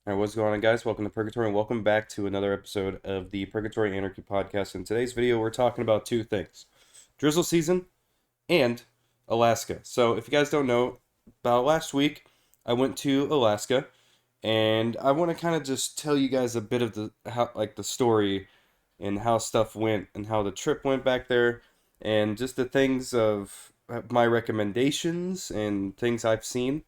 Alright, what's going on, guys? Welcome to Purgatory, and welcome back to another episode of the Purgatory Anarchy podcast. In today's video, we're talking about two things: Drizzle season and Alaska. So, if you guys don't know, about last week, I went to Alaska, and I want to kind of just tell you guys a bit of the story and how stuff went and how the trip went back there, and just the things of my recommendations and things I've seen.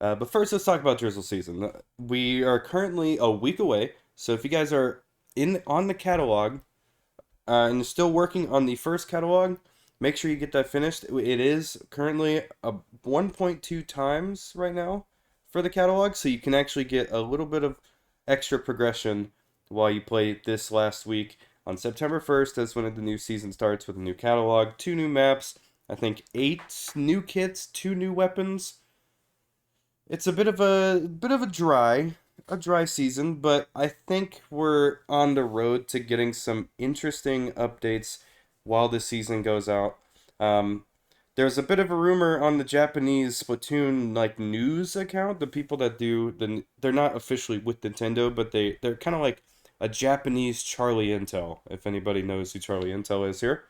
But first, let's talk about Drizzle season. We are currently a week away, so if you guys are in on the catalog and still working on the first catalog, make sure you get that finished. It is currently a 1.2 times right now for the catalog, so you can actually get a little bit of extra progression while you play this last week. On September 1st, that's when the new season starts with a new catalog, two new maps, I think 8 new kits, 2 new weapons. It's a bit of a dry season, but I think we're on the road to getting some interesting updates while the season goes out. Um, there's a bit of a rumor on the Japanese Splatoon like news account. The people that they're not officially with Nintendo, but they're kind of like a Japanese Charlie Intel. If anybody knows who Charlie Intel is here,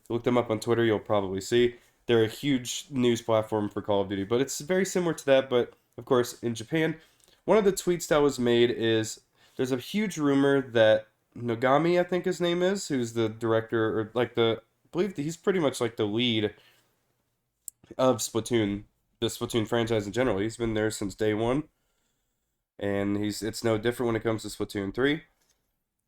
look them up on Twitter. You'll probably see they're a huge news platform for Call of Duty, but it's very similar to that, but of course, in Japan. One of the tweets that was made is there's a huge rumor that Nogami, I think his name is, who's the director or like I believe that he's pretty much like the lead of Splatoon, the Splatoon franchise in general. He's been there since day one, and it's no different when it comes to Splatoon 3.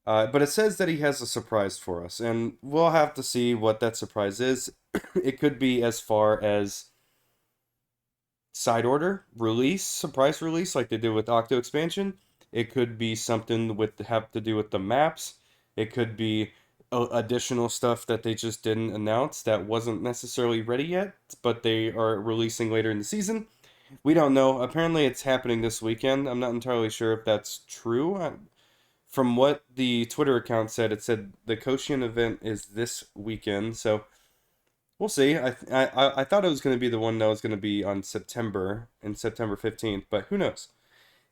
But it says that he has a surprise for us, and we'll have to see what that surprise is. It could be as far as side order release, surprise release, like they did with Octo expansion. It could be something with have to do with the maps. It could be additional stuff that they just didn't announce that wasn't necessarily ready yet, but they are releasing later in the season. We don't know. Apparently, it's happening this weekend. I'm not entirely sure if that's true. From what the Twitter account said, it said the Koshian event is this weekend, so we'll see. I thought it was going to be the one that was going to be on September 15th, but who knows?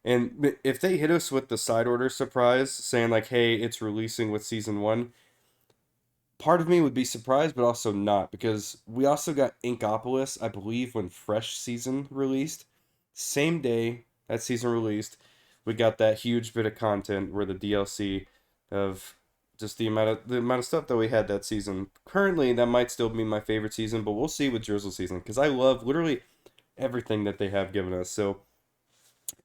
And if they hit us with the side order surprise, saying like, "Hey, it's releasing with season one," part of me would be surprised, but also not, because we also got Inkopolis, I believe, when Fresh season released, same day that season released, we got that huge bit of content where the DLC of just the amount of stuff that we had that season. Currently, that might still be my favorite season, but we'll see with Drizzle season because I love literally everything that they have given us. So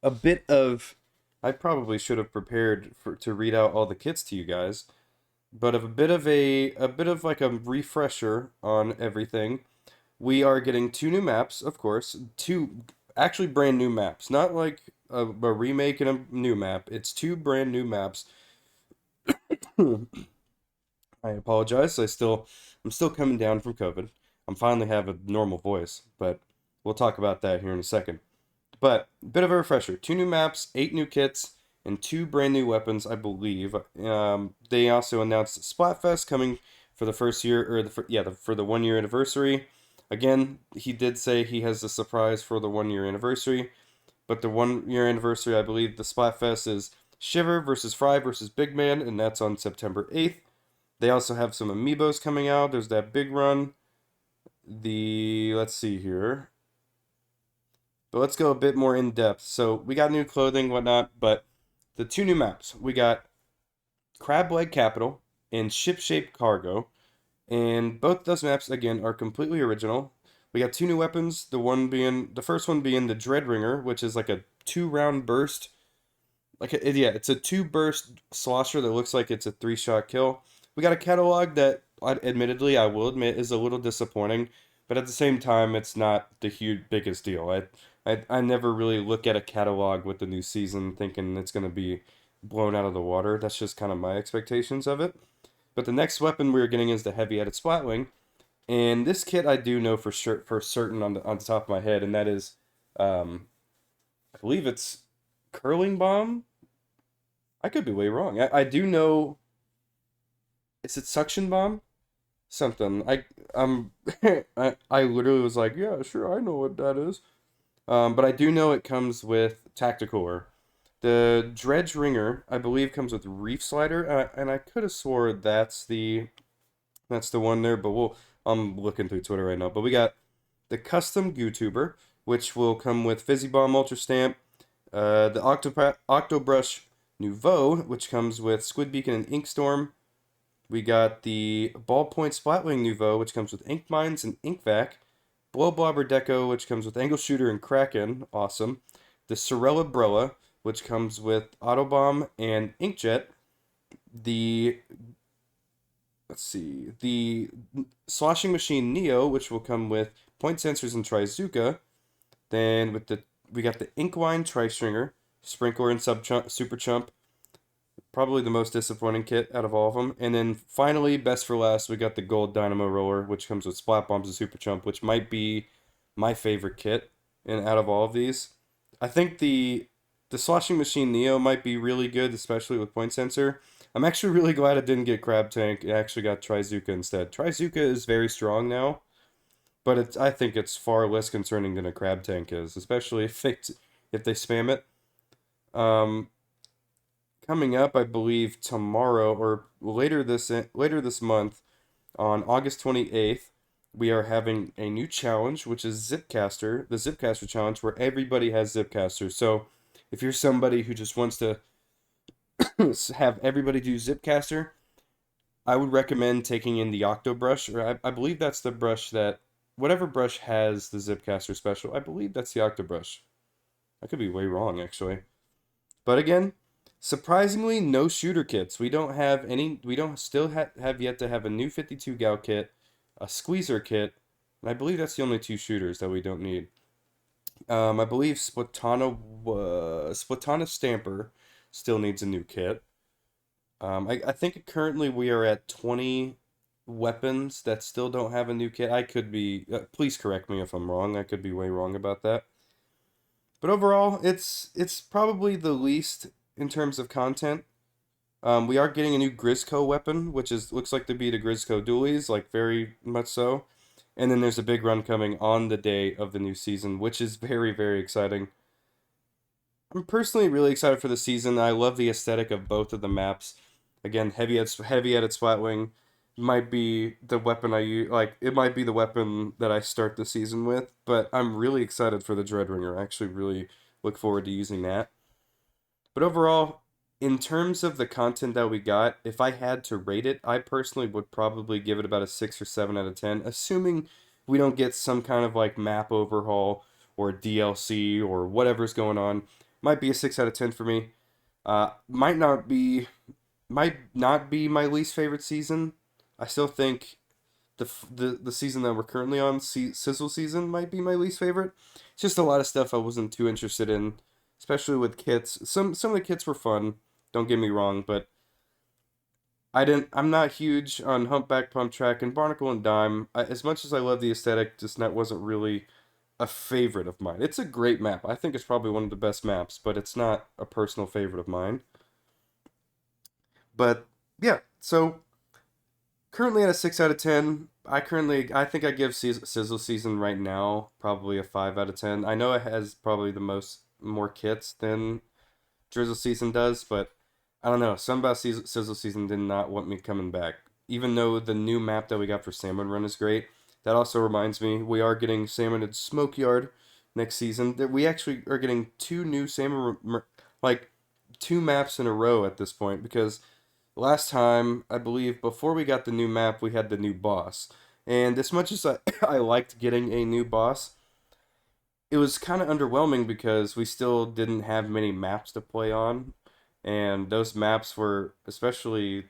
a bit of I probably should have prepared for to read out all the kits to you guys, but a bit of like a refresher on everything. We are getting 2 new maps, of course, two actually brand new maps, not like a remake and a new map. It's 2 brand new maps. I apologize. I'm still coming down from COVID. I'm finally have a normal voice, but we'll talk about that here in a second. But bit of a refresher: 2 new maps, 8 new kits, and 2 brand new weapons, I believe. They also announced Splatfest coming for the first year, or for the 1 year anniversary. Again, he did say he has a surprise for the 1 year anniversary, but the 1 year anniversary, I believe, the Splatfest is Shiver versus Fry versus Big Man, and that's on September 8th. They also have some amiibos coming out. There's that big run. Let's see here. But let's go a bit more in depth. So we got new clothing, whatnot, but the 2 new maps. We got Crab Leg Capital and Ship Shape Cargo. And both those maps, again, are completely original. We got 2 new weapons, the first one being the Dreadringer, which is like a 2 round burst. It's a 2 burst slosher that looks like it's a 3 shot kill. We got a catalog that, admittedly, I will admit, is a little disappointing, but at the same time, it's not the huge biggest deal. I never really look at a catalog with the new season thinking it's going to be blown out of the water. That's just kind of my expectations of it. But the next weapon we're getting is the heavy-headed Splatwing, and this kit I do know for certain on the top of my head, and that is, I believe it's Curling Bomb. I could be way wrong. I do know. Is it Suction Bomb? Something. I literally was like, yeah, sure, I know what that is. But I do know it comes with Tacticore, The Dredge Ringer, I believe, comes with Reef Slider, and I could have swore that's the one there, but I'm looking through Twitter right now. But we got the custom GooTuber, which will come with Fizzy Bomb Ultra Stamp, the Octobrush Nouveau, which comes with Squid Beacon and Inkstorm. We got the Ballpoint Splatwing Nouveau, which comes with Ink Mines and Ink Vac. Blow Blobber Deco, which comes with Angle Shooter and Kraken. Awesome. The Sorella Brella, which comes with Autobomb and Inkjet. The the Sloshing Machine Neo, which will come with Point Sensors and Trizuka. Then we got the Inkwine Tri-Stringer, Sprinkler and Super Chump. Probably the most disappointing kit out of all of them. And then finally, best for last, we got the Gold Dynamo Roller, which comes with Splat Bombs and Super Chump, which might be my favorite kit in out of all of these. I think the Sloshing Machine Neo might be really good, especially with Point Sensor. I'm actually really glad it didn't get Crab Tank. It actually got Trizuka instead. Trizuka is very strong now, but I think it's far less concerning than a Crab Tank is, especially if they spam it. Um, Coming up, I believe tomorrow or later this month on August 28th, we are having a new challenge, which is Zipcaster, the Zipcaster challenge, where everybody has Zipcaster. So if you're somebody who just wants to have everybody do Zipcaster, I would recommend taking in the Octo brush, or I believe that's the brush that whatever brush has the Zipcaster special. I believe that's the Octo brush. I could be way wrong actually. But again, surprisingly, no shooter kits. We don't have any. We don't still have yet to have a new 52 gal kit, a squeezer kit, and I believe that's the only two shooters that we don't need. I believe Splatana Stamper still needs a new kit. I think currently we are at 20 weapons that still don't have a new kit. I could be. Please correct me if I'm wrong. I could be way wrong about that. But overall, it's probably the least in terms of content. We are getting a new Grizzco weapon, which is looks like to be the Grizzco dualies, like very much so. And then there's a big run coming on the day of the new season, which is very, very exciting. I'm personally really excited for the season. I love the aesthetic of both of the maps. Again, heavy-headed Splatwing might be the weapon I use. Like it might be the weapon that I start the season with. But I'm really excited for the Dreadringer. I actually really look forward to using that. But overall, in terms of the content that we got, if I had to rate it, I personally would probably give it about a 6 or 7 out of 10, assuming we don't get some kind of like map overhaul or DLC or whatever's going on. Might be a 6 out of 10 for me. Might not be my least favorite season. I still think the season that we're currently on, Sizzle season, might be my least favorite. It's just a lot of stuff I wasn't too interested in, especially with kits. Some of the kits were fun, don't get me wrong, but I'm not huge on Humpback Pump Track and Barnacle and Dime. As much as I love the aesthetic, just that wasn't really a favorite of mine. It's a great map. I think it's probably one of the best maps, but it's not a personal favorite of mine. But yeah, so currently at a 6 out of 10. I think I give Sizzle season right now probably a 5 out of 10. I know it has probably the more kits than Drizzle season does, but I don't know. Some about Sizzle season did not want me coming back. Even though the new map that we got for Salmon Run is great, that also reminds me we are getting Salmon at Smoke Yard next season. That we actually are getting two new like two maps in a row at this point because last time I believe before we got the new map we had the new boss, and as much as I liked getting a new boss, it was kind of underwhelming because we still didn't have many maps to play on, and those maps were especially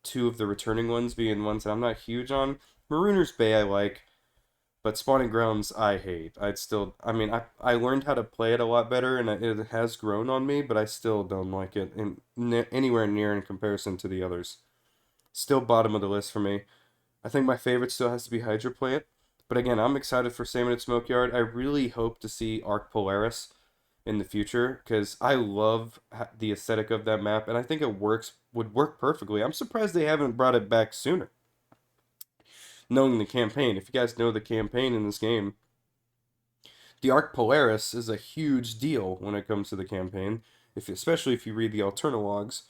two of the returning ones being ones that I'm not huge on. Marooner's Bay I like, but Spawning Grounds I hate. I mean, I learned how to play it a lot better, and it has grown on me, but I still don't like it anywhere near in comparison to the others. Still bottom of the list for me. I think my favorite still has to be Hydro Plant. But again, I'm excited for Salmon and Smokeyard. I really hope to see Arc Polaris in the future because I love the aesthetic of that map, and I think it would work perfectly. I'm surprised they haven't brought it back sooner. Knowing the campaign, if you guys know the campaign in this game, the Arc Polaris is a huge deal when it comes to the campaign. if especially if you read the Alternologues.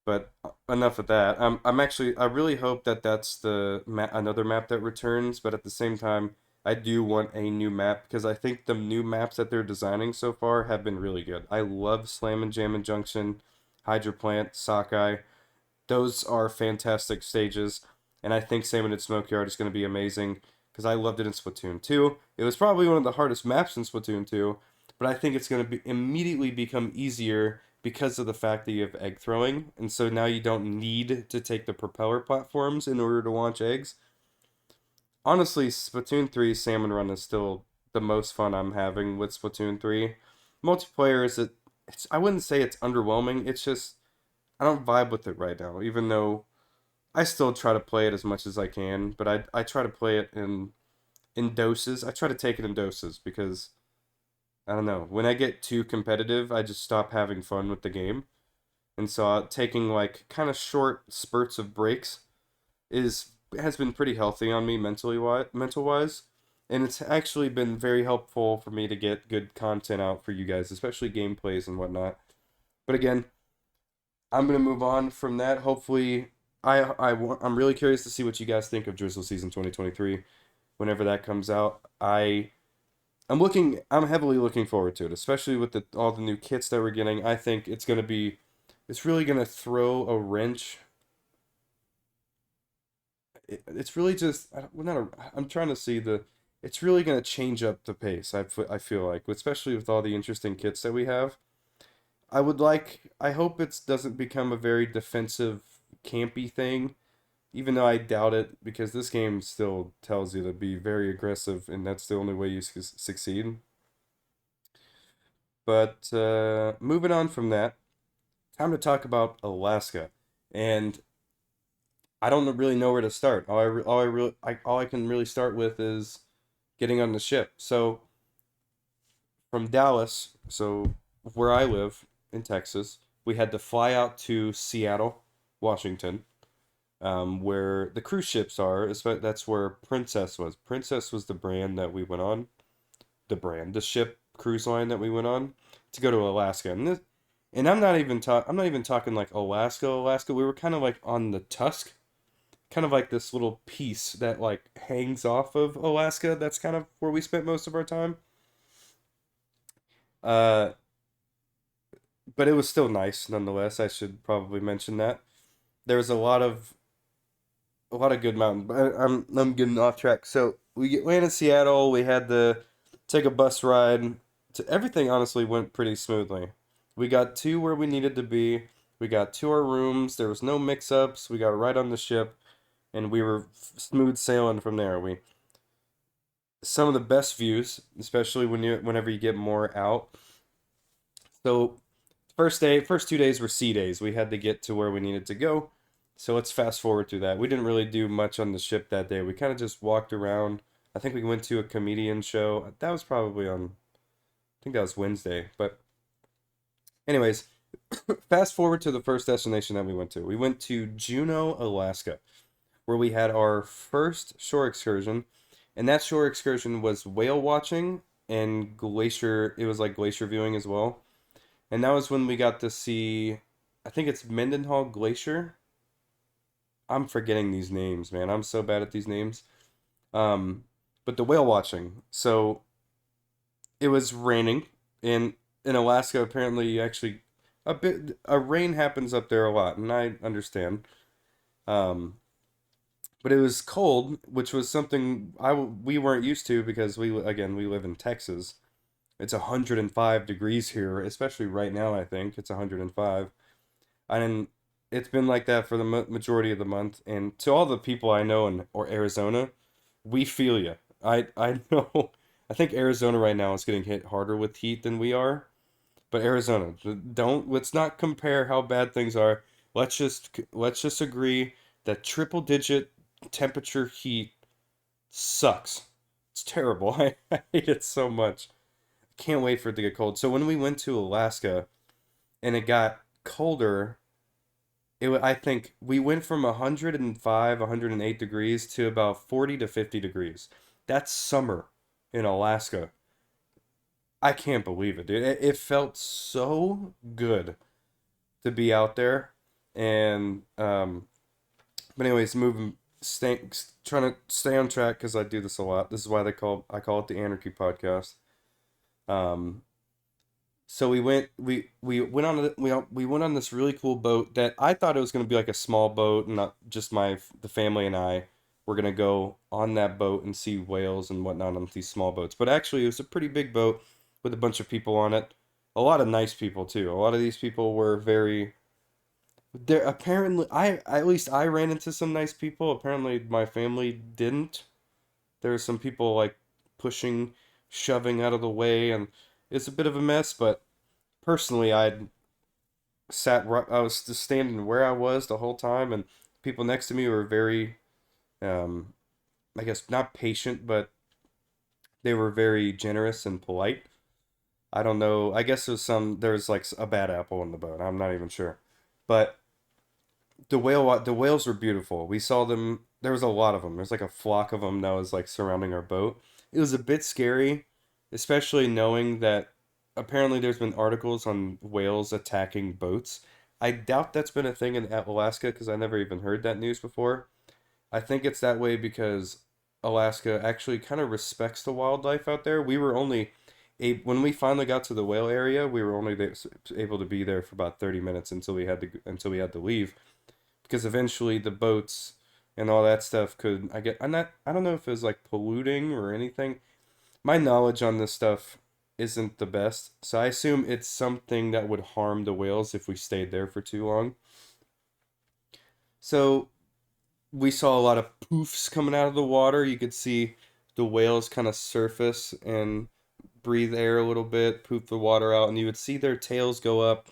But enough of that. I really hope that that's another map that returns. But at the same time, I do want a new map because I think the new maps that they're designing so far have been really good. I love Slam and Jam and Junction, Hydro Plant, Sockeye. Those are fantastic stages, and I think Salmon and Smokeyard is going to be amazing because I loved it in Splatoon 2. It was probably one of the hardest maps in Splatoon 2, but I think it's going to immediately become easier because of the fact that you have egg throwing, and so now you don't need to take the propeller platforms in order to launch eggs. Honestly, Splatoon 3 Salmon Run is still the most fun I'm having with Splatoon 3. Multiplayer I wouldn't say it's underwhelming. It's just I don't vibe with it right now, even though I still try to play it as much as I can, but I try to play it in doses. I try to take it in doses because I don't know. When I get too competitive, I just stop having fun with the game. And so taking like kind of short spurts of breaks is has been pretty healthy on me mental wise. And it's actually been very helpful for me to get good content out for you guys, especially gameplays and whatnot. But again, I'm gonna move on from that. Hopefully, I'm really curious to see what you guys think of Drizzle season 2023 whenever that comes out. I'm heavily looking forward to it, especially with all the new kits that we're getting. I think it's really gonna throw a wrench. It's really just well, not a, I'm trying to see it's really gonna change up the pace. I feel like, especially with all the interesting kits that we have. I hope it doesn't become a very defensive, campy thing, even though I doubt it because this game still tells you to be very aggressive, and that's the only way you succeed. But moving on from that, time to talk about Alaska, and I don't really know where to start. All I can really start with is getting on the ship. So from Dallas, so where I live in Texas, we had to fly out to Seattle, Washington, where the cruise ships are. That's where Princess was. Princess was the brand that we went on. The ship cruise line that we went on to go to Alaska. And I'm not even talking like Alaska, Alaska. We were kind of like on the Tusk, kind of like this little piece that like hangs off of Alaska. That's kind of where we spent most of our time. Uh, but it was still nice nonetheless. I should probably mention that. There was a lot of good mountain. But I'm getting off track. So landed in Seattle. We had to take a bus ride. To everything honestly went pretty smoothly. We got to where we needed to be. We got to our rooms. There was no mix-ups. We got right on the ship, and we were smooth sailing from there. We Some of the best views, especially whenever you get more out. So first 2 days were sea days. We had to get to where we needed to go. So let's fast forward through that. We didn't really do much on the ship that day. We kind of just walked around. I think we went to a comedian show. That was probably I think that was Wednesday. But anyways, fast forward to the first destination that we went to. We went to Juneau, Alaska, where we had our first shore excursion. And that shore excursion was whale watching and glacier. It was like glacier viewing as well. And that was when we got to see, I think it's Mendenhall Glacier. I'm forgetting these names, man. I'm so bad at these names. Um, but the whale watching. So it was raining in Alaska. Apparently, actually, a rain happens up there a lot, and I understand. Um, but it was cold, which was something we weren't used to because we live in Texas. It's 105 degrees here, especially right now. I think it's 105. And it's been like that for the majority of the month. And to all the people I know in or Arizona, we feel you. I know. I think Arizona right now is getting hit harder with heat than we are. But Arizona, let's not compare how bad things are. Let's just agree that triple digit temperature heat sucks. It's terrible. I hate it so much. Can't wait for it to get cold. So when we went to Alaska and it got colder, I think we went from 105, 108 degrees to about 40 to 50 degrees. That's summer in Alaska. I can't believe it, dude. It felt so good to be out there, and but anyways, trying to stay on track because I do this a lot. This is why I call it the Anarchy podcast. Um, so we went on we went on this really cool boat that I thought it was gonna be like a small boat, and not just the family and I were gonna go on that boat and see whales and whatnot on these small boats. But actually, it was a pretty big boat with a bunch of people on it. A lot of nice people too. A lot of these people were very there. Apparently, I at least I ran into some nice people. Apparently, my family didn't. There were some people like pushing, shoving out of the way, and it's a bit of a mess. But personally, I was just standing where I was the whole time, and people next to me were very, um, I guess not patient, but they were very generous and polite. I don't know. I guess there was like a bad apple in the boat. I'm not even sure, but the whales were beautiful. We saw them. There was a lot of them. There's like a flock of them that was like surrounding our boat. It was a bit scary, especially knowing that apparently there's been articles on whales attacking boats. I doubt that's been a thing in Alaska because I never even heard that news before. I think it's that way because Alaska actually kind of respects the wildlife out there. When we finally got to the whale area, we were only able to be there for about 30 minutes until we had to leave because eventually the boats and all that stuff could I don't know if it was like polluting or anything. My knowledge on this stuff isn't the best, so I assume it's something that would harm the whales if we stayed there for too long. So we saw a lot of poofs coming out of the water. You could see the whales kind of surface and breathe air a little bit, poof the water out, and you would see their tails go up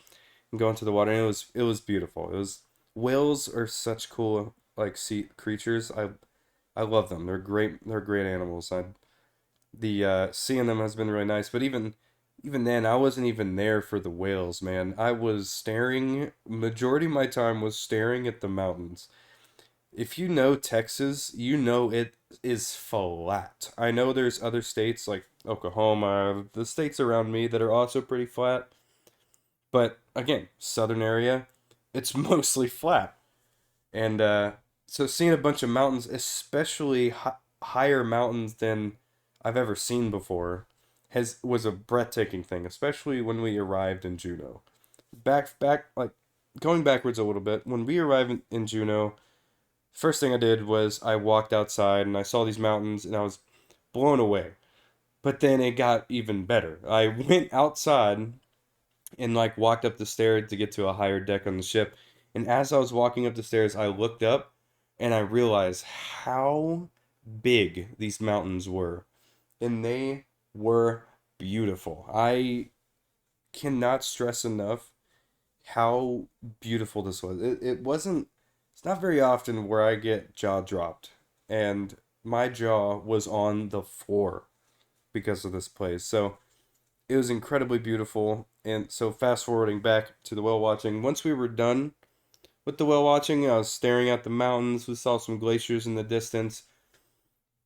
and go into the water. And it was beautiful. It was Whales are such cool like sea creatures. I love them. They're great. They're great animals. The seeing them has been really nice. But even then, I wasn't even there for the whales, man. I was staring. Majority of my time was staring at the mountains. If you know Texas, you know it is flat. I know there's other states like Oklahoma, the states around me that are also pretty flat. But again, southern area, it's mostly flat. And so seeing a bunch of mountains, especially higher mountains than I've ever seen before, has was a breathtaking thing, especially when we arrived in Juneau. Back like going backwards a little bit, when we arrived in Juneau, first thing I did was I walked outside and I saw these mountains and I was blown away. But then it got even better. I went outside and like walked up the stairs to get to a higher deck on the ship. And as I was walking up the stairs, I looked up and I realized how big these mountains were. And they were beautiful. I cannot stress enough how beautiful this was. It's not very often where I get jaw dropped. And my jaw was on the floor because of this place. So it was incredibly beautiful. And so fast forwarding back to the whale watching, once we were done with the whale watching, I was staring at the mountains. We saw some glaciers in the distance.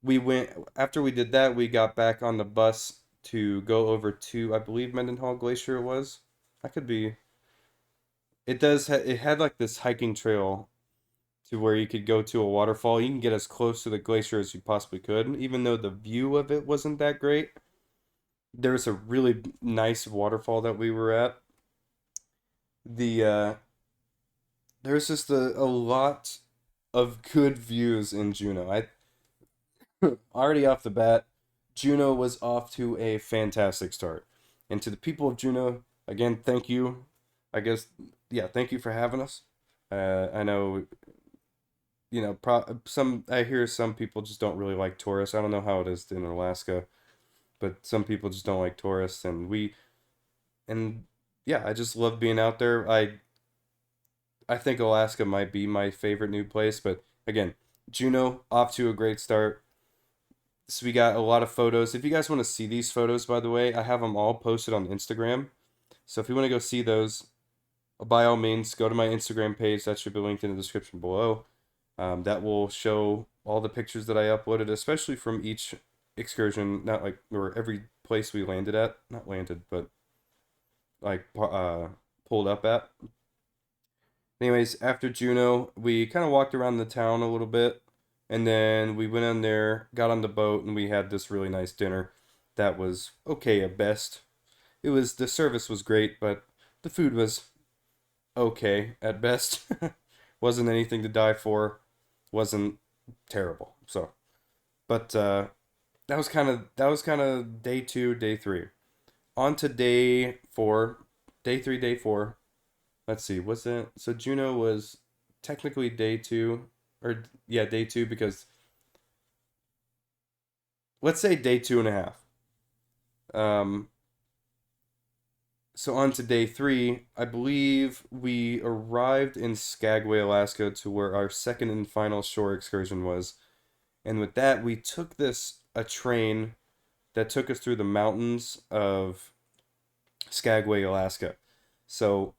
We went After we did that, we got back on the bus to go over to I believe Mendenhall Glacier it was. I could be. It had like this hiking trail to where you could go to a waterfall. You can get as close to the glacier as you possibly could, even though the view of it wasn't that great. There was a really nice waterfall that we were at. The There's just a lot of good views in Juneau. I already off the bat, Juneau was off to a fantastic start. And to the people of Juneau, again, thank you. I guess yeah, thank you for having us. I know some I hear some people just don't really like tourists. I don't know how it is in Alaska, but some people just don't like tourists, and yeah, I just love being out there. I think Alaska might be my favorite new place, but again, Juneau off to a great start. So we got a lot of photos. If you guys want to see these photos, by the way, I have them all posted on Instagram. So if you want to go see those, by all means, go to my Instagram page. That should be linked in the description below. That will show all the pictures that I uploaded, especially from each excursion, not like or every place we landed at, not landed, but like pulled up at. Anyways, after Juneau, we kind of walked around the town a little bit, and then we went in there, got on the boat, and we had this really nice dinner that was okay at best. The service was great, but the food was okay at best. Wasn't anything to die for. Wasn't terrible. So, but that was kind of day two, day three. On to day four, day three, day four. Let's see, was it so Juno was technically day two, or yeah, day two because let's say day two and a half. Um, so on to day three, I believe we arrived in Skagway, Alaska, to where our second and final shore excursion was. And with that, we took this a train that took us through the mountains of Skagway, Alaska. So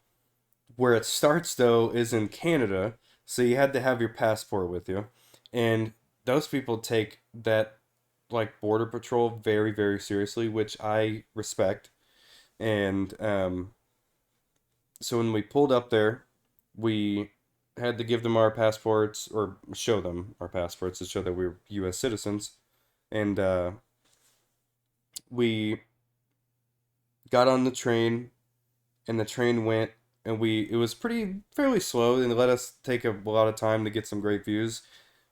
where it starts though is in Canada, so you had to have your passport with you. And those people take that like border patrol very, very seriously, which I respect. And so when we pulled up there, we had to give them our passports or show them our passports to show that we were U.S. citizens. And we got on the train, and the train went, and it was pretty fairly slow, and it let us take a lot of time to get some great views.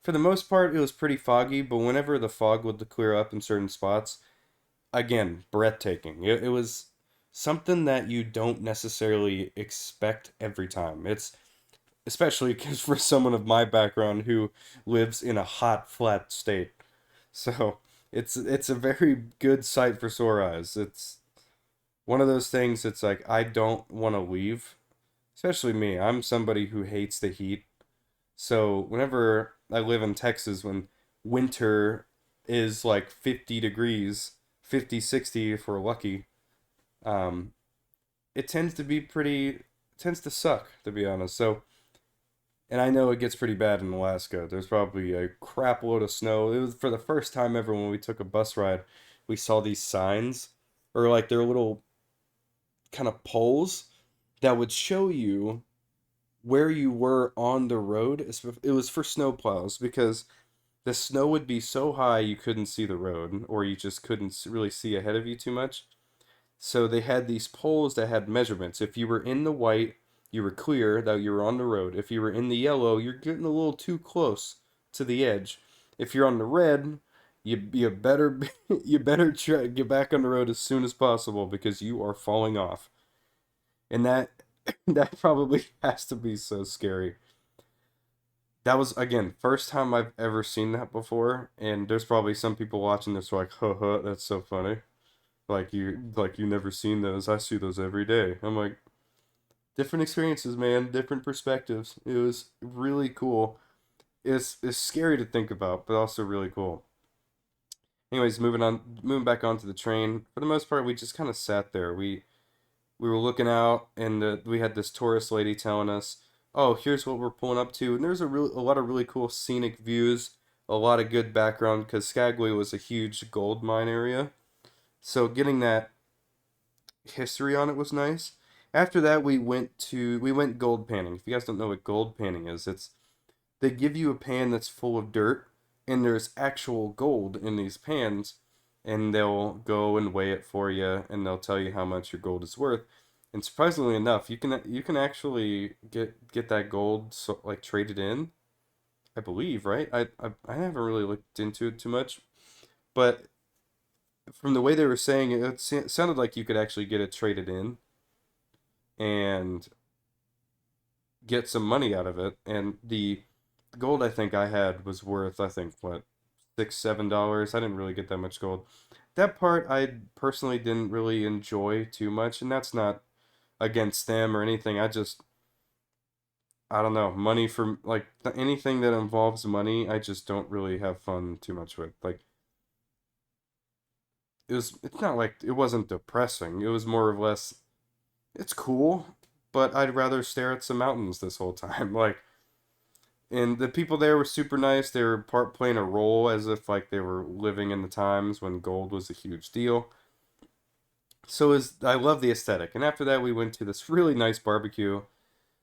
For the most part, it was pretty foggy, but whenever the fog would clear up in certain spots, again, breathtaking. It was something that you don't necessarily expect every time. It's especially because for someone of my background who lives in a hot, flat state. So it's a very good sight for sore eyes. It's one of those things. It's like I don't want to leave, especially me. I'm somebody who hates the heat. So whenever I live in Texas, when winter is like 50 degrees, 50, 60 if we're lucky, um, it tends to be tends to suck, to be honest. So, and I know it gets pretty bad in Alaska. There's probably a crap load of snow. It was for the first time ever when we took a bus ride, we saw these signs, or like they're little kind of poles that would show you where you were on the road. It was for snowplows because the snow would be so high you couldn't see the road, or you just couldn't really see ahead of you too much. So they had these poles that had measurements. If you were in the white, you were clear that you were on the road. If you were in the yellow, you're getting a little too close to the edge. If you're on the red, you better you better try get back on the road as soon as possible because you are falling off. And that that probably has to be so scary. That was again first time I've ever seen that before, and there's probably some people watching this who are like, "Huh, that's so funny." Like you never seen those. I see those every day. I'm like, different experiences, man, different perspectives. It was really cool. It's scary to think about, but also really cool. Anyways, moving back onto the train. For the most part, we just kind of sat there. We were looking out, and we had this tourist lady telling us, "Oh, here's what we're pulling up to." And there's a lot of really cool scenic views, a lot of good background because Skagway was a huge gold mine area. So getting that history on it was nice. After that, we went gold panning. If you guys don't know what gold panning is, it's they give you a pan that's full of dirt, and there's actual gold in these pans, and they'll go and weigh it for you, and they'll tell you how much your gold is worth. And surprisingly enough, you can actually get that gold so like traded in. I believe, right? I haven't really looked into it too much, but from the way they were saying it, it sounded like you could actually get it traded in and get some money out of it. And the gold I think I had was worth, I think, what, $6, $7. I didn't really get that much gold. That part I personally didn't really enjoy too much, and that's not against them or anything. I don't know, money for like anything that involves money, I just don't really have fun too much with. Like it's not like it wasn't depressing. It was more or less it's cool, but I'd rather stare at some mountains this whole time. Like, and the people there were super nice. They were part playing a role as if like they were living in the times when gold was a huge deal. So is I love the aesthetic. And after that, we went to this really nice barbecue.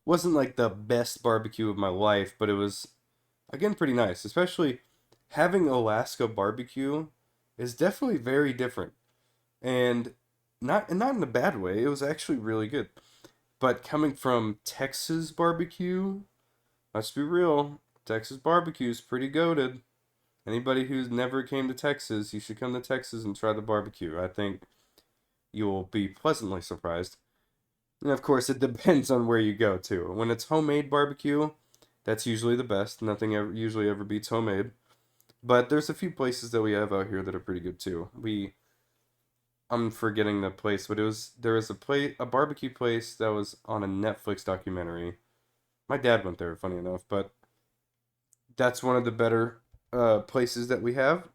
Wasn't like the best barbecue of my life, but it was again pretty nice. Especially having Alaska barbecue is definitely very different, and not in a bad way. It was actually really good. But coming from Texas barbecue, let's be real, Texas barbecue is pretty goated. Anybody who's never came to Texas, you should come to Texas and try the barbecue. I think you will be pleasantly surprised. And of course, it depends on where you go too. When it's homemade barbecue, that's usually the best. Nothing usually ever beats homemade. But there's a few places that we have out here that are pretty good too. I'm forgetting the place, but there was a barbecue place that was on a Netflix documentary. My dad went there, funny enough, but that's one of the better places that we have.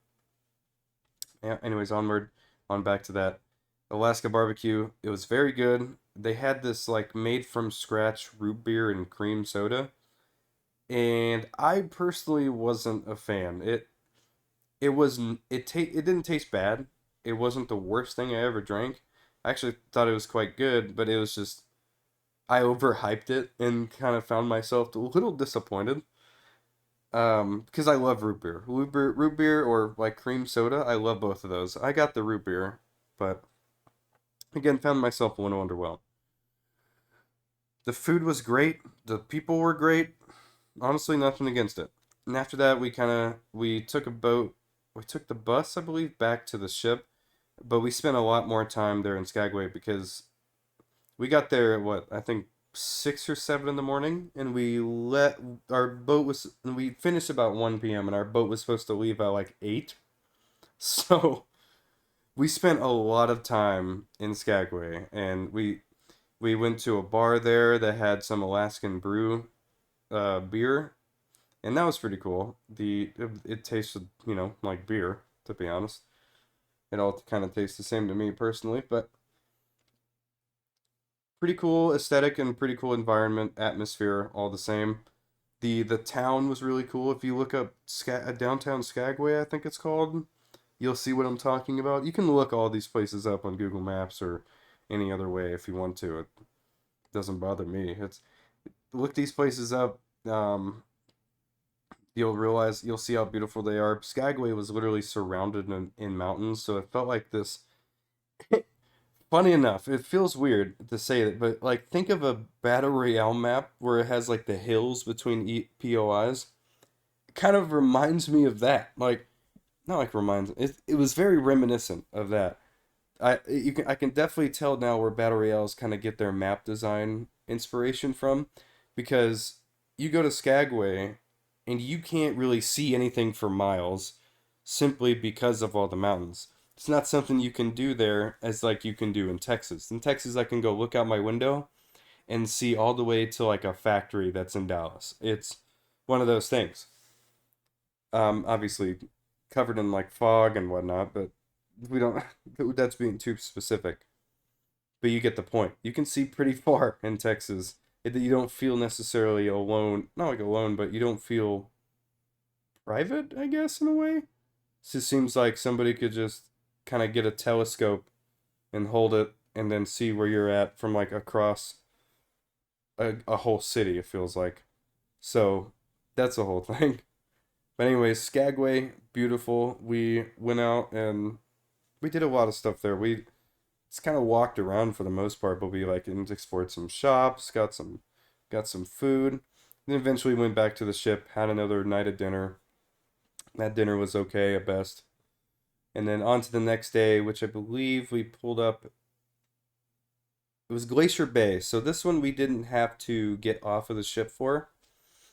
Yeah, anyways, onward, on back to that. Alaska barbecue, it was very good. They had this like made from scratch root beer and cream soda, and I personally wasn't a fan. It didn't taste bad. It wasn't the worst thing I ever drank. I actually thought it was quite good, but it was just I overhyped it and kind of found myself a little disappointed. Because I love root beer, or like cream soda. I love both of those. I got the root beer, but again, found myself a little underwhelmed. The food was great. The people were great. Honestly, nothing against it. And after that, we took a boat. We took the bus, I believe, back to the ship. But we spent a lot more time there in Skagway because we got there at what I think 6 or 7 in the morning, and we finished about 1 p.m. and our boat was supposed to leave at like 8. So we spent a lot of time in Skagway, and we went to a bar there that had some Alaskan brew beer, and that was pretty cool. It tasted, like beer, to be honest. It all kind of tastes the same to me personally, but pretty cool aesthetic and pretty cool environment, atmosphere, all the same. The town was really cool. If you look up downtown Skagway, I think it's called, you'll see what I'm talking about. You can look all these places up on Google Maps or any other way if you want to. It doesn't bother me. It's Look these places up. You'll see how beautiful they are. Skagway was literally surrounded in mountains, so it felt like this. Funny enough, it feels weird to say it, but like think of a battle royale map where it has like the hills between POIs. It kind of reminds me of that. Like not like reminds it was very reminiscent of that. I can definitely tell now where battle royales kind of get their map design inspiration from, because you go to Skagway and you can't really see anything for miles simply because of all the mountains. It's not something you can do there as like you can do in Texas. In Texas, I can go look out my window and see all the way to like a factory that's in Dallas. It's one of those things. Obviously covered in like fog and whatnot, but we don't. That's being too specific. But you get the point. You can see pretty far in Texas. You don't feel necessarily alone. Not like alone, but you don't feel private, I guess, in a way. It just seems like somebody could just kind of get a telescope and hold it and then see where you're at from like across a whole city, it feels like. So that's the whole thing. But anyways, Skagway, beautiful. We went out and we did a lot of stuff there. We just kind of walked around for the most part, but we like explored some shops, got some food, then eventually went back to the ship, had another night of dinner. That dinner was okay at best. And then on to the next day, which I believe we pulled up. It was Glacier Bay. So this one we didn't have to get off of the ship for.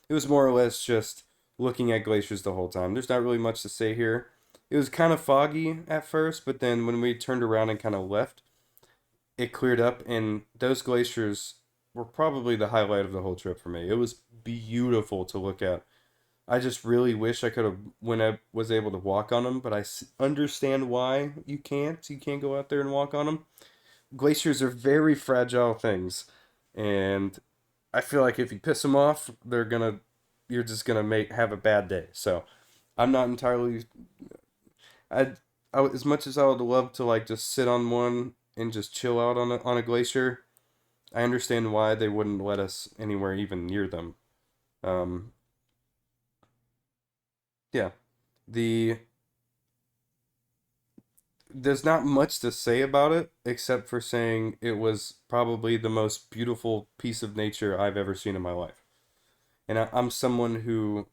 It was more or less just looking at glaciers the whole time. There's not really much to say here. It was kind of foggy at first, but then when we turned around and kind of left, it cleared up, and those glaciers were probably the highlight of the whole trip for me. It was beautiful to look at. I just really wish I could have when I was able to walk on them, but understand why you can't. You can't go out there and walk on them. Glaciers are very fragile things, and I feel like if you piss them off, you're just gonna make have a bad day. So I'm not entirely. I, as much as I would love to like just sit on one and just chill out on a glacier, I understand why they wouldn't let us anywhere even near them. Um, yeah, the there's not much to say about it except for saying it was probably the most beautiful piece of nature I've ever seen in my life. And I'm someone who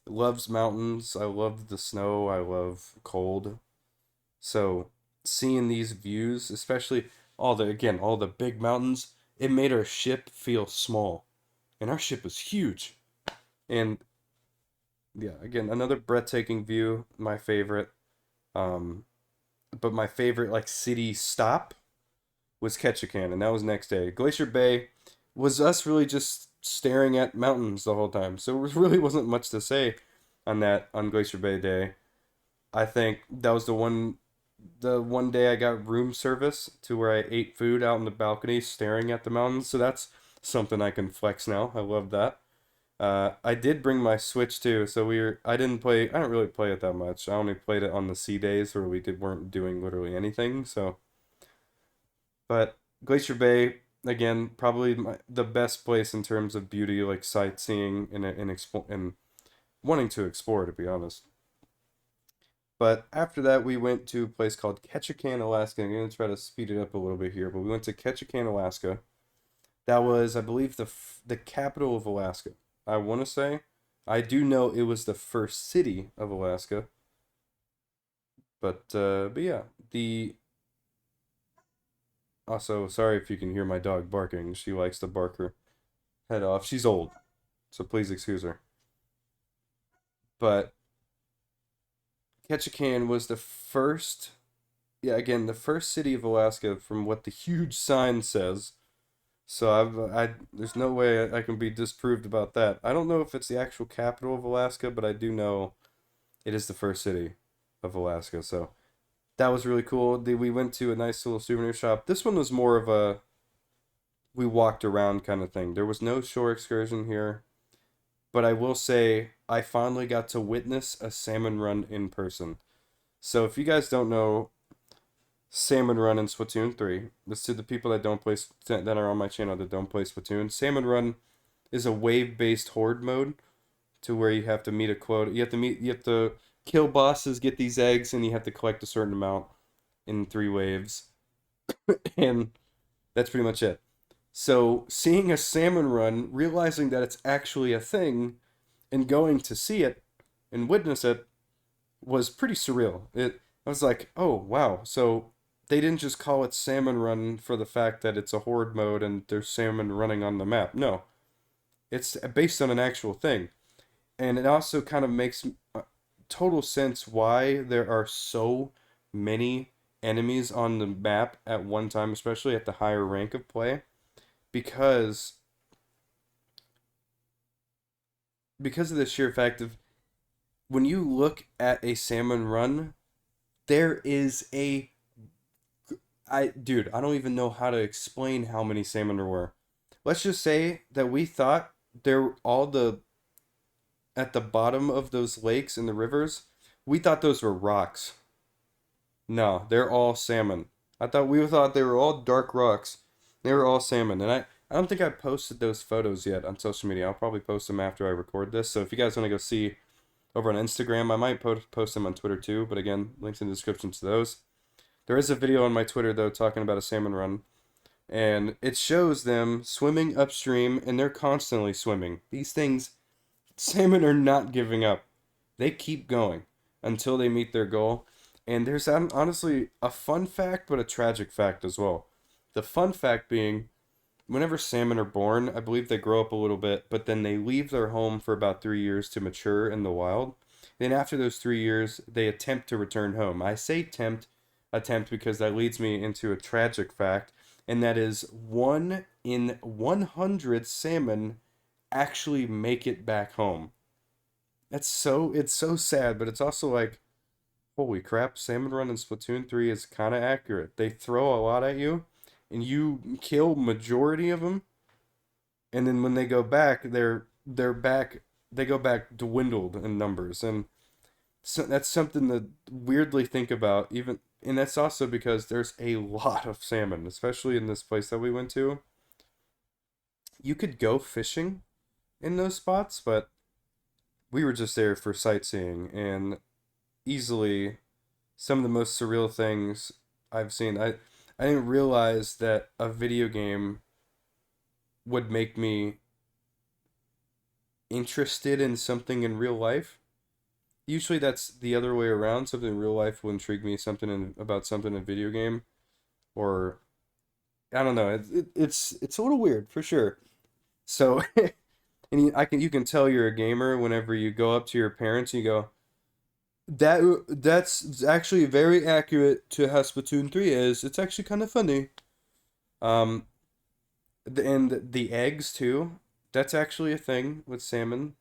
loves mountains. I love the snow. I love cold. So seeing these views, especially all the big mountains, it made our ship feel small. And our ship was huge. And yeah, again, another breathtaking view, my favorite. Um, but my favorite like city stop was Ketchikan, and that was next day. Glacier Bay was us really just staring at mountains the whole time. So it really wasn't much to say on Glacier Bay day. I think that was the one day I got room service to where I ate food out in the balcony staring at the mountains. So that's something I can flex now. I love that. I did bring my Switch too, so I didn't play. I don't really play it that much. I only played it on the sea days where weren't doing literally anything. So, but Glacier Bay again, probably the best place in terms of beauty, like sightseeing and wanting to explore, to be honest. But after that, we went to a place called Ketchikan, Alaska. I'm gonna try to speed it up a little bit here, but we went to Ketchikan, Alaska. That was, I believe, the capital of Alaska. I want to say, I do know it was the first city of Alaska, but yeah, the also sorry if you can hear my dog barking. She likes to bark her head off. She's old, so please excuse her. But Ketchikan was the first, yeah, again, the first city of Alaska from what the huge sign says. So there's no way I can be disproved about that. I don't know if it's the actual capital of Alaska, but I do know it is the first city of Alaska. So that was really cool. We went to a nice little souvenir shop. This one was more of a we walked around kind of thing. There was no shore excursion here, but I will say I finally got to witness a salmon run in person. So if you guys don't know, Salmon Run in Splatoon 3. This to the people that are on my channel that don't play Splatoon. Salmon Run is a wave-based horde mode to where you have to meet a quota. You have to kill bosses, get these eggs, and you have to collect a certain amount in 3 waves. And that's pretty much it. So seeing a salmon run, realizing that it's actually a thing, and going to see it and witness it was pretty surreal. I was like, oh wow, so they didn't just call it Salmon Run for the fact that it's a horde mode and there's salmon running on the map. No, it's based on an actual thing, and it also kind of makes total sense why there are so many enemies on the map at one time, especially at the higher rank of play, because of the sheer fact of when you look at a salmon run, there is a dude, I don't even know how to explain how many salmon there were. Let's just say that we thought they're all the at the bottom of those lakes and the rivers, we thought those were rocks. No, they're all salmon. We thought they were all dark rocks. They were all salmon, and I don't think I posted those photos yet on social media. I'll probably post them after I record this. So if you guys want to go see over on Instagram, I might post them on Twitter too. But again, links in the description to those. There is a video on my Twitter though talking about a salmon run, and it shows them swimming upstream, and they're constantly swimming. These things, salmon are not giving up. They keep going until they meet their goal. And there's honestly a fun fact, but a tragic fact as well. The fun fact being, whenever salmon are born, I believe they grow up a little bit, but then they leave their home for about 3 years to mature in the wild. Then after those 3 years, they attempt to return home. I say attempt because that leads me into a tragic fact, and that is 1 in 100 salmon actually make it back home. It's so sad, but it's also like, holy crap, Salmon Run in Splatoon 3 is kind of accurate. They throw a lot at you, and you kill majority of them, and then when they go back, they're back. They go back dwindled in numbers, and so that's something to weirdly think about. Even and that's also because there's a lot of salmon, especially in this place that we went to. You could go fishing in those spots, but we were just there for sightseeing, and easily some of the most surreal things I've seen. I didn't realize that a video game would make me interested in something in real life. Usually that's the other way around. Something in real life will intrigue me, about something in a video game, or I don't know. It's a little weird for sure. So, and you can tell you're a gamer whenever you go up to your parents and you go, that's actually very accurate to how Splatoon 3 is. It's actually kind of funny. Um, and the eggs too. That's actually a thing with salmon.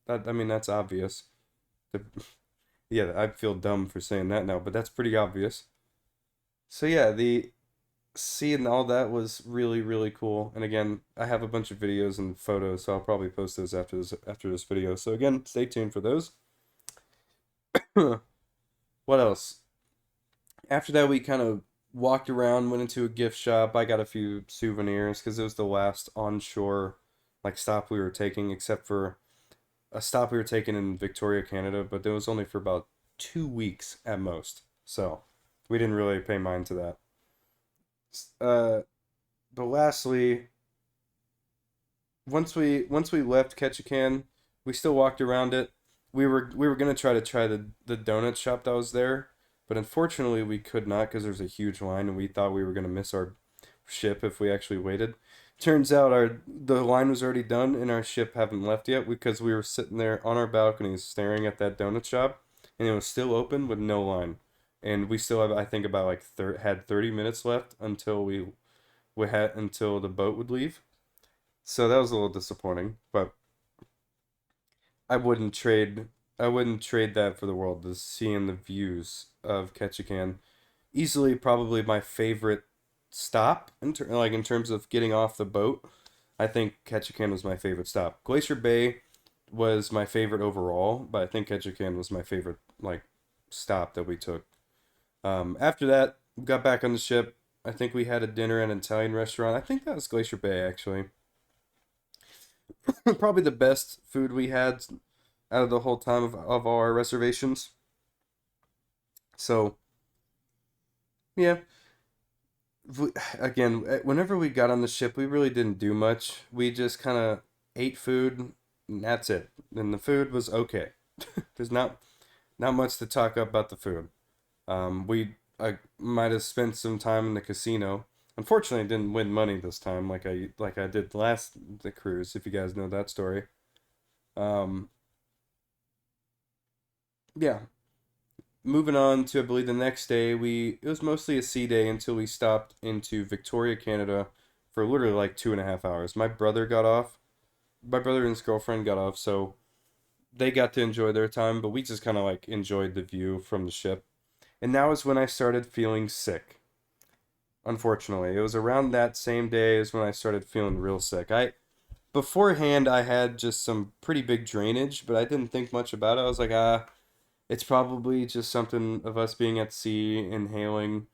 That I mean, that's obvious. The, yeah, I feel dumb for saying that now, but that's pretty obvious. So yeah, the seeing all that was really really cool. And again, I have a bunch of videos and photos, so I'll probably post those after this video. So again, stay tuned for those. What else? After that, we kind of walked around, went into a gift shop. I got a few souvenirs because it was the last onshore like stop we were taking, except for a stop we were taking in Victoria, Canada, but it was only for about 2 weeks at most. So we didn't really pay mind to that. Uh, but lastly, once we left Ketchikan, we still walked around it. We were gonna try the donut shop that was there, but unfortunately we could not because there's a huge line, and we thought we were gonna miss our ship if we actually waited. Turns out the line was already done and our ship haven't left yet because we were sitting there on our balconies staring at that donut shop, and it was still open with no line, and we still have I think about like had 30 minutes left until we had until the boat would leave. So that was a little disappointing, but I wouldn't trade I wouldn't trade that for the world. The seeing the views of Ketchikan, easily probably my favorite stop in terms of getting off the boat. I think Ketchikan was my favorite stop. Glacier Bay was my favorite overall, but I think Ketchikan was my favorite like stop that we took. After that, we got back on the ship. I think we had a dinner at an Italian restaurant. I think that was Glacier Bay actually. Probably the best food we had out of the whole time of all our reservations. So yeah, again, whenever we got on the ship, we really didn't do much. We just kind of ate food, and that's it. And the food was okay. There's not much to talk about the food. We I might have spent some time in the casino. Unfortunately, I didn't win money this time, like I did the cruise. If you guys know that story. Um, yeah, moving on to I believe the next day, we it was mostly a sea day until we stopped into Victoria, Canada, for literally like 2.5 hours. My brother and his girlfriend got off, so they got to enjoy their time, but we just kind of like enjoyed the view from the ship. And that was when I started feeling sick. Unfortunately, it was around that same day as when I started feeling real sick. I beforehand I had just some pretty big drainage, but I didn't think much about it. I was like, it's probably just something of us being at sea, inhaling.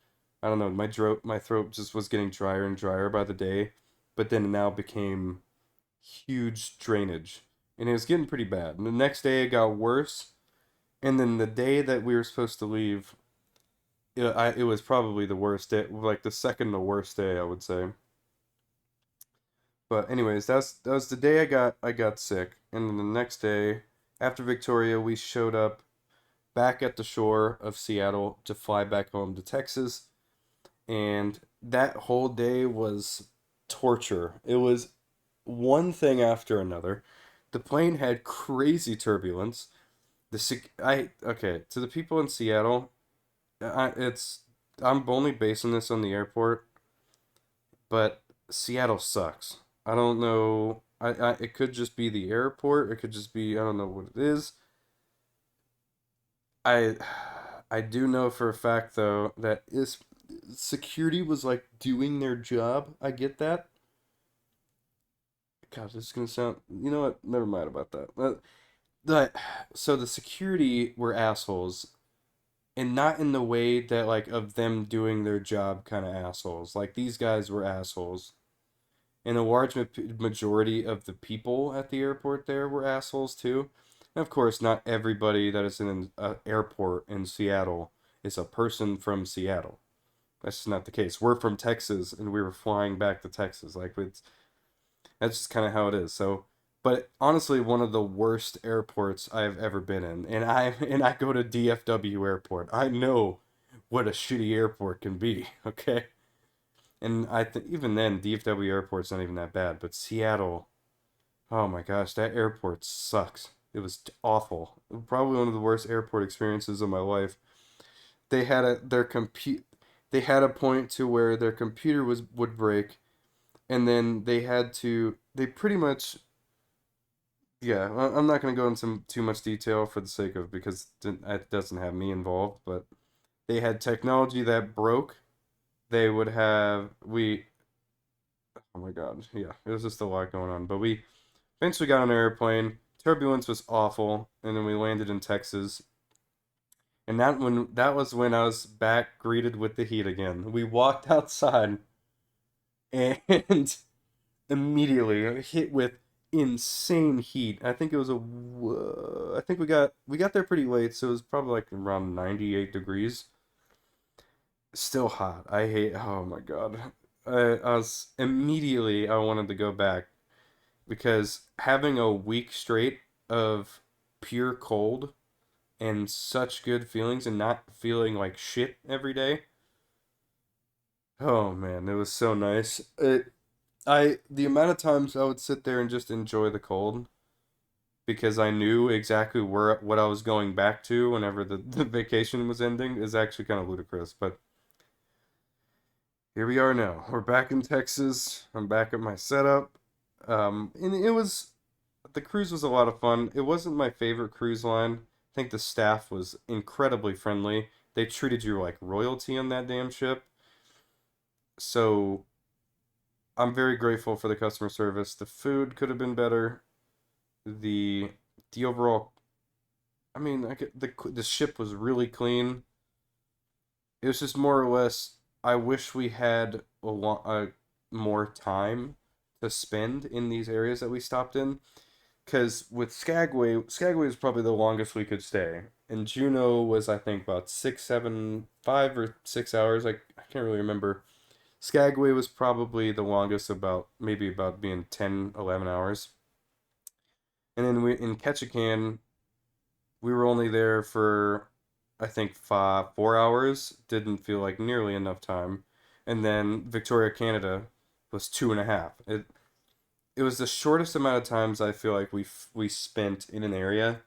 I don't know. My throat just was getting drier and drier by the day, but then it now became huge drainage, and it was getting pretty bad. And the next day it got worse, and then the day that we were supposed to leave, it was probably the worst day, like the second to worst day, I would say. But anyways, that was the day I got sick, and then the next day after Victoria, we showed up back at the shore of Seattle to fly back home to Texas. And that whole day was torture. It was one thing after another. The plane had crazy turbulence. Okay, to the people in Seattle, I'm only basing this on the airport, but Seattle sucks. I don't know. It could just be the airport. It could just be I don't know what it is. I I do know for a fact though that is security was like doing their job. I get that. God, this is gonna sound. You know what? Never mind about that. The so the security were assholes. and not in the way that like of them doing their job kind of assholes. Like these guys were assholes. And a large majority of the people at the airport there were assholes too. And of course, not everybody that is in an airport in Seattle is a person from Seattle. That's just not the case. We're from Texas, and we were flying back to Texas. Like that's just kind of how it is. So, but honestly, one of the worst airports I've ever been in, and I go to DFW Airport. I know what a shitty airport can be. Okay, and I think even then, DFW Airport's not even that bad. But Seattle, oh my gosh, that airport sucks. It was awful. Probably one of the worst airport experiences of my life. They had they had a point to where their computer would break, and then they pretty much, yeah, I'm not going to go into too much detail for the sake of, because it doesn't have me involved, but they had technology that broke. They would have we Oh my god, yeah, it was just a lot going on, but we eventually got on an airplane. Turbulence was awful, and then we landed in Texas. And that was when I was back greeted with the heat again. We walked outside and immediately hit with insane heat. I think it was I think we got there pretty late, so it was probably like around 98 degrees. Still hot. I hate. Oh my God. I was immediately I wanted to go back because having a week straight of pure cold and such good feelings and not feeling like shit every day. Oh man, it was so nice. The amount of times I would sit there and just enjoy the cold because I knew exactly what I was going back to whenever the vacation was ending is actually kind of ludicrous. But here we are now. We're back in Texas. I'm back at my setup. And the cruise was a lot of fun. It wasn't my favorite cruise line. I think the staff was incredibly friendly. They treated you like royalty on that damn ship. So I'm very grateful for the customer service. The food could have been better. The the overall, I mean, the ship was really clean. It was just more or less. I wish we had more time to spend in these areas that we stopped in. Because with Skagway was probably the longest we could stay, and Juneau was I think about 5 or 6 hours. I can't really remember. Skagway was probably the longest, maybe about being 10, 11 hours. And then we in Ketchikan, we were only there for I think 4 hours. Didn't feel like nearly enough time. And then Victoria, Canada was 2.5. It was the shortest amount of times I feel like we spent in an area.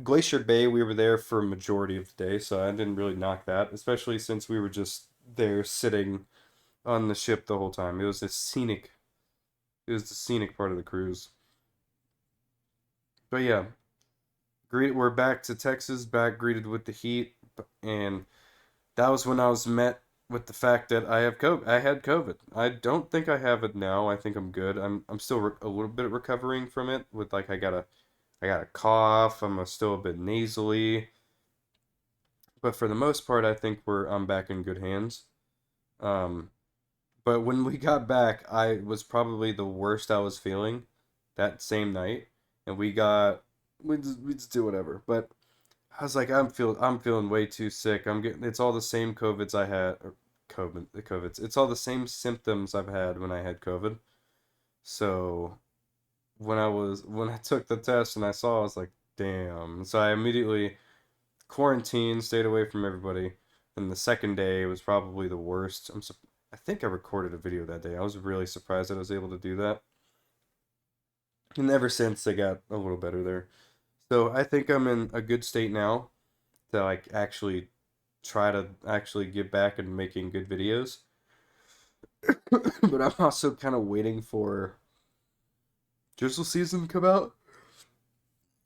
Glacier Bay, we were there for a majority of the day, so I didn't really knock that, especially since we were just there sitting on the ship the whole time. It was the scenic part of the cruise. But yeah, we're back to Texas, back greeted with the heat, and that was when I was met with the fact that I have COVID. I had COVID. I don't think I have it now. I think I'm good. I'm still a little bit recovering from it. With like I got a cough. Still a bit nasally, but for the most part, I think I'm back in good hands. Um, but when we got back, I was probably the worst I was feeling that same night, and we just do whatever. But I was like, I'm feeling way too sick. It's all the same COVIDs I had, or COVIDs. It's all the same symptoms I've had when I had COVID. So when I took the test and I saw, I was like, damn. So I immediately quarantined, stayed away from everybody. And the second day was probably the worst. I think I recorded a video that day. I was really surprised that I was able to do that. And ever since, I got a little better there. So I think I'm in a good state now to like actually try to actually get back and making good videos. But I'm also kind of waiting for Drizzle season to come out.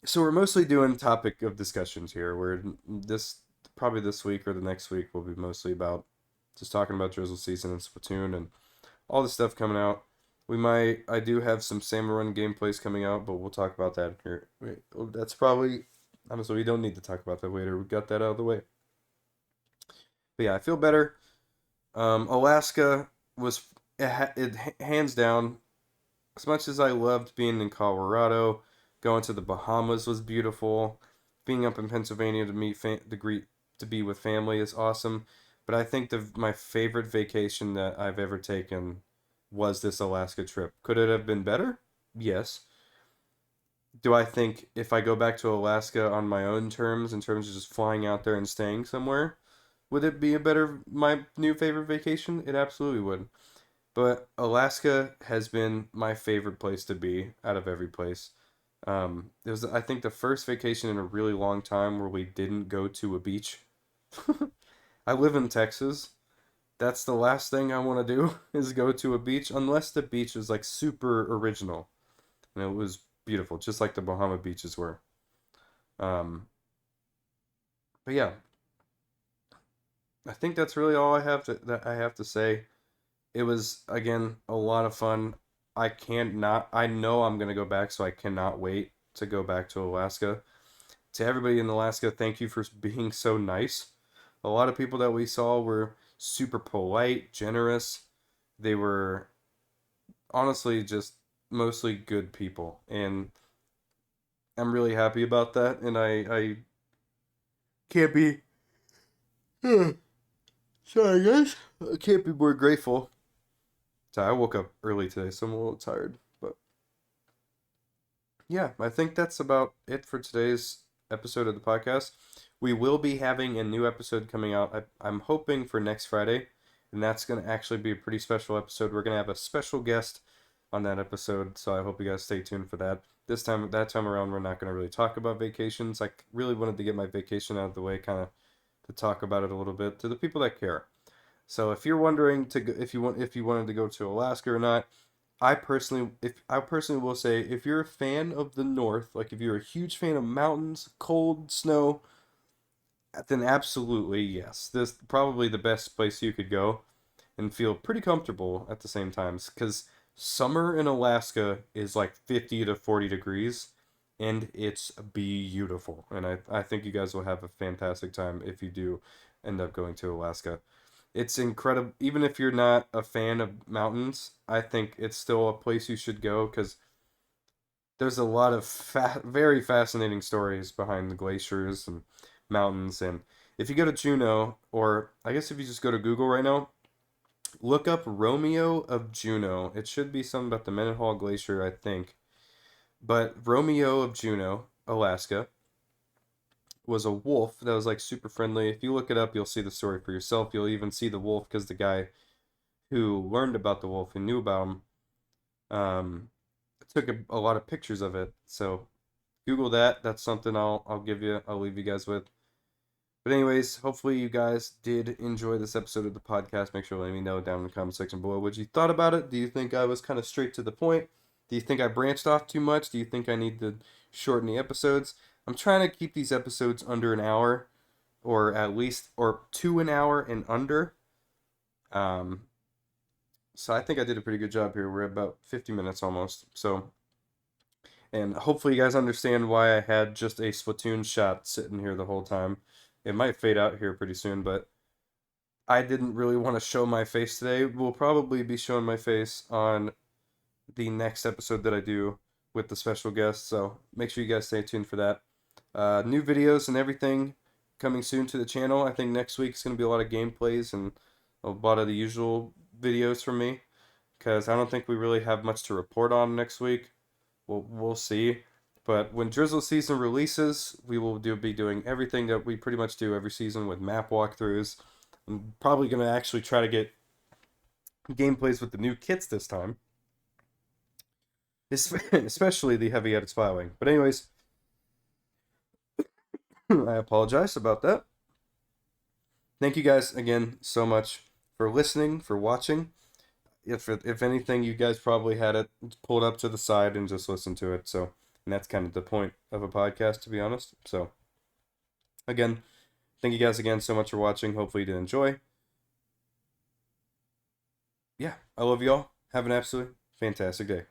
So we're mostly doing topic of discussions here. Where this probably this week or the next week will be mostly about just talking about Drizzle season and Splatoon and all the stuff coming out. I do have some Salmon gameplays coming out, but we'll talk about that here. Wait, that's probably honestly we don't need to talk about that later. We got that out of the way. But yeah, I feel better. Alaska was hands down. As much as I loved being in Colorado, going to the Bahamas was beautiful. Being up in Pennsylvania to to be with family is awesome. But I think my favorite vacation that I've ever taken was this Alaska trip. Could it have been better? Yes. Do I think if I go back to Alaska on my own terms, in terms of just flying out there and staying somewhere, would it be my new favorite vacation? It absolutely would. But Alaska has been my favorite place to be out of every place. It was, I think, the first vacation in a really long time where we didn't go to a beach. I live in Texas. That's the last thing I want to do is go to a beach, unless the beach is like super original. And it was beautiful, just like the Bahama beaches were. Um, but yeah, I think that's really all that I have to say. It was again a lot of fun. I know I'm gonna go back, so I cannot wait to go back to Alaska. To everybody in Alaska, thank you for being so nice. A lot of people that we saw were super polite, generous. They were honestly just mostly good people, and I'm really happy about that. And I can't be sorry guys. I can't be more grateful. So I woke up early today, so I'm a little tired, but yeah, I think that's about it for today's episode of the podcast. We will be having a new episode coming out. I'm hoping for next Friday, and that's going to actually be a pretty special episode. We're going to have a special guest on that episode, so I hope you guys stay tuned for that. That time around, we're not going to really talk about vacations. I really wanted to get my vacation out of the way, kind of to talk about it a little bit to the people that care. So if you're wondering if you wanted to go to Alaska or not, I personally will say if you're a fan of the North, like if you're a huge fan of mountains, cold, snow, then absolutely yes. This is probably the best place you could go and feel pretty comfortable at the same times because summer in Alaska is like 50 to 40 degrees and it's beautiful. And I think you guys will have a fantastic time if you do end up going to Alaska. It's incredible. Even if you're not a fan of mountains, I think it's still a place you should go because there's a lot of very fascinating stories behind the glaciers and mountains. And if you go to Juneau, or I guess if you just go to Google right now, look up Romeo of Juneau. It should be something about the Mendenhall Glacier, I think. But Romeo of Juneau, Alaska, was a wolf that was like super friendly. If you look it up, you'll see the story for yourself. You'll even see the wolf because the guy who learned about the wolf and knew about him took a lot of pictures of it. So Google that. That's something I'll leave you guys with. But anyways, hopefully you guys did enjoy this episode of the podcast. Make sure to let me know down in the comment section below what you thought about it. Do you think I was kind of straight to the point? Do you think I branched off too much? Do you think I need to shorten the episodes? I'm trying to keep these episodes under an hour, or at least or to an hour and under. Um, so I think I did a pretty good job here. We're at about 50 minutes almost. So, and hopefully you guys understand why I had just a Splatoon shot sitting here the whole time. It might fade out here pretty soon, but I didn't really want to show my face today. We'll probably be showing my face on the next episode that I do with the special guest. So make sure you guys stay tuned for that. New videos and everything coming soon to the channel. I think next week's going to be a lot of gameplays and a lot of the usual videos from me because I don't think we really have much to report on next week. We'll see. But when Drizzle season releases, we will be doing everything that we pretty much do every season with map walkthroughs. I'm probably going to actually try to get gameplays with the new kits this time. Especially the heavy-headed spywing. But anyways, I apologize about that. Thank you guys again so much for listening, for watching. If anything, you guys probably had it pulled up to the side and just listened to it. So, and that's kind of the point of a podcast, to be honest. So, again, thank you guys again so much for watching. Hopefully, you did enjoy. Yeah, I love you all. Have an absolutely fantastic day.